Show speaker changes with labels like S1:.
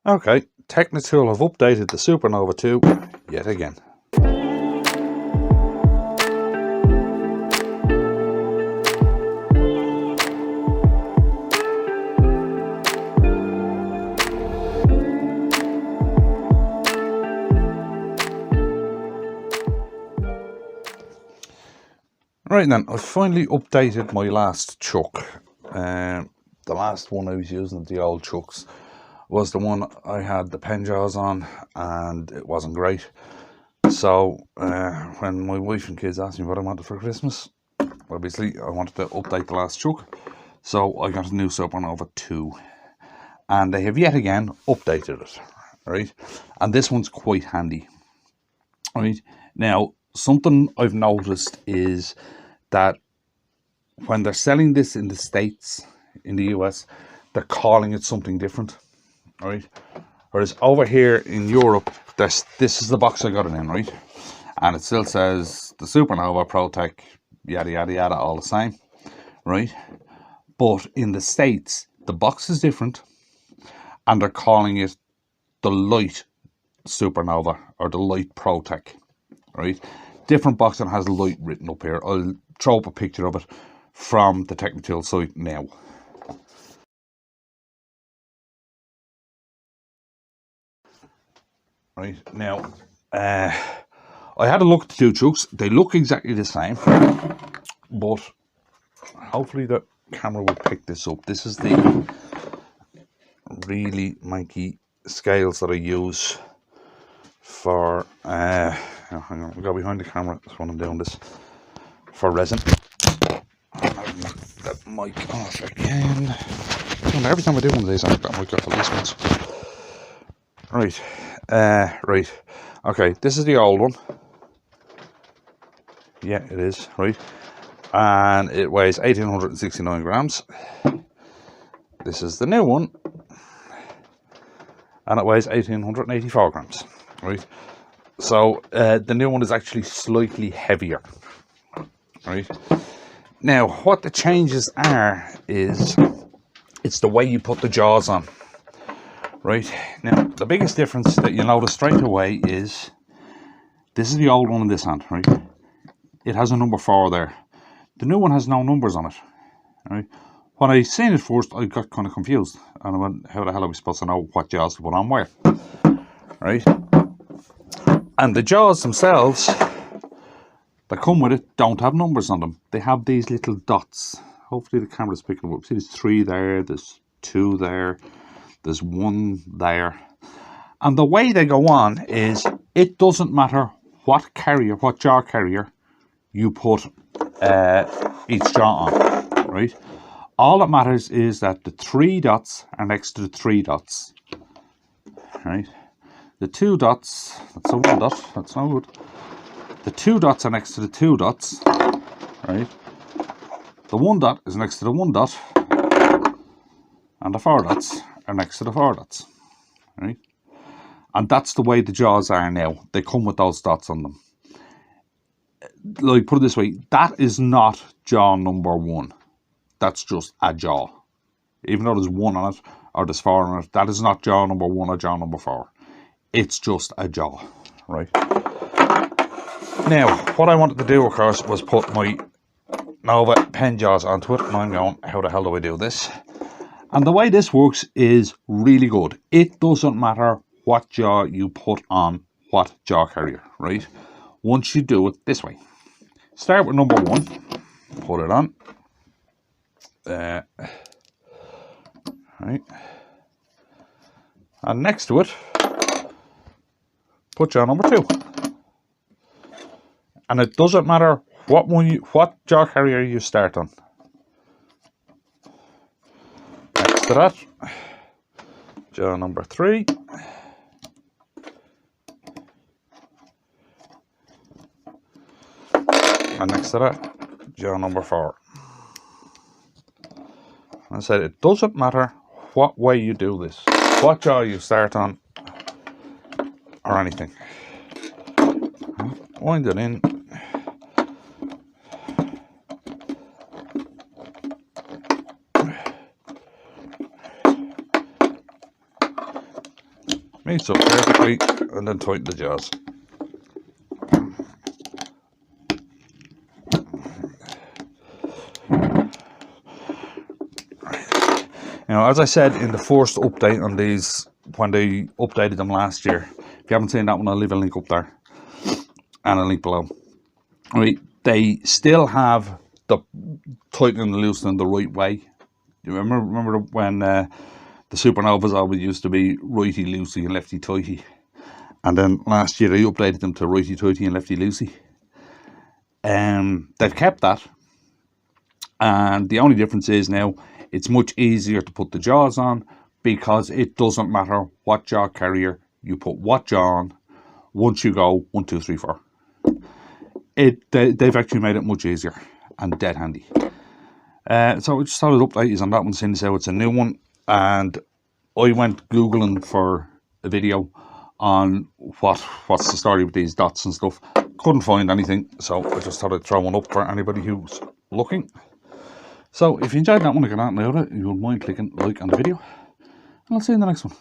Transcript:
S1: Okay, Teknatool have updated the Supernova 2 yet again. Right then, I've finally updated my last chuck. The last one I was using of the old chucks was the one I had the pen jaws on, and it wasn't great. So when my wife and kids asked me what I wanted for Christmas, obviously I wanted to update the last chuck, so I got a new Supernova 2, and they have yet again updated it, right? And this one's quite handy, right? Now, something I've noticed is that when they're selling this in the States, in the US, they're calling it something different, right? Whereas over here in Europe, this is the box I got it in, right? And it still says the Supernova ProTech, yada, yada, yada, all the same, right? But in the States, the box is different, and they're calling it the Lite Supernova, or the Lite ProTech, right? Different box and has Lite written up here. I'll throw up a picture of it from the Teknatool site now. Right, now, I had a look at the two trucks. They look exactly the same, but hopefully the camera will pick this up. This is the really manky scales that I use for, hang on, I'll go behind the camera when I'm doing this, for resin. That mic off again. Every time I do one of these, I have that mic off at least once. Right, right. Okay, this is the old one. Yeah, it is, right. And it weighs 1,869 grams. This is the new one, and it weighs 1,884 grams, right. So the new one is actually slightly heavier, right. Now, what the changes are is it's the way you put the jaws on, right. Now, the biggest difference that you'll notice straight away is this is the old one in this hand, right. It has a number 4 there. The new one has no numbers on it, right. When I seen it first, I got kind of confused, and I went, how the hell are we supposed to know what jaws to put on where, right. And the jaws themselves that come with it don't have numbers on them. They have these little dots. Hopefully the camera's picking them up. See, there's 3 there, there's 2 there, there's 1 there. And the way they go on is, it doesn't matter what carrier, what jaw carrier you put each jaw on, right? All that matters is that the 3 dots are next to the 3 dots, right? The 2 dots, that's a 1 dot, that's no good. The 2 dots are next to the 2 dots, right? The 1 dot is next to the 1 dot, and the 4 dots are next to the 4 dots, right? And that's the way the jaws are now. They come with those dots on them. Like, put it this way, that is not jaw number 1. That's just a jaw. Even though there's 1 on it, or there's 4 on it, that is not jaw number 1 or jaw number 4. It's just a jaw, right? Now, what I wanted to do, of course, was put my Nova pen jaws onto it, and I'm going, how the hell do I do this? And the way this works is really good. It doesn't matter what jaw you put on what jaw carrier, right? Once you do it this way. Start with number 1, put it on. Right. And next to it, put jaw number 2. And it doesn't matter what jaw carrier you start on. Next to that, jaw number 3. And next to that, jaw number 4. I said, it doesn't matter what way you do this, what jaw you start on, or anything. Wind it in. Meets up perfectly, and then tighten the jaws. Now, as I said in the first update on these, when they updated them last year, if you haven't seen that one, I'll leave a link up there and a link below. Right, they still have the tightening and loosening the right way. You remember when the Supernovas always used to be righty loosey and lefty tighty, and then last year they updated them to righty tighty and lefty loosey. They've kept that, and the only difference is now it's much easier to put the jaws on, because it doesn't matter what jaw carrier you put what jaw on. Once you go 1, 2, 3, 4, they've actually made it much easier and dead handy. So I just thought I'd update you on that one, since it's a new one, and I went googling for a video on what's the story with these dots and stuff. Couldn't find anything, so I just thought I'd throw one up for anybody who's looking. So if you enjoyed that one, or got out and out of it, you wouldn't mind clicking like on the video, and I'll see you in the next one.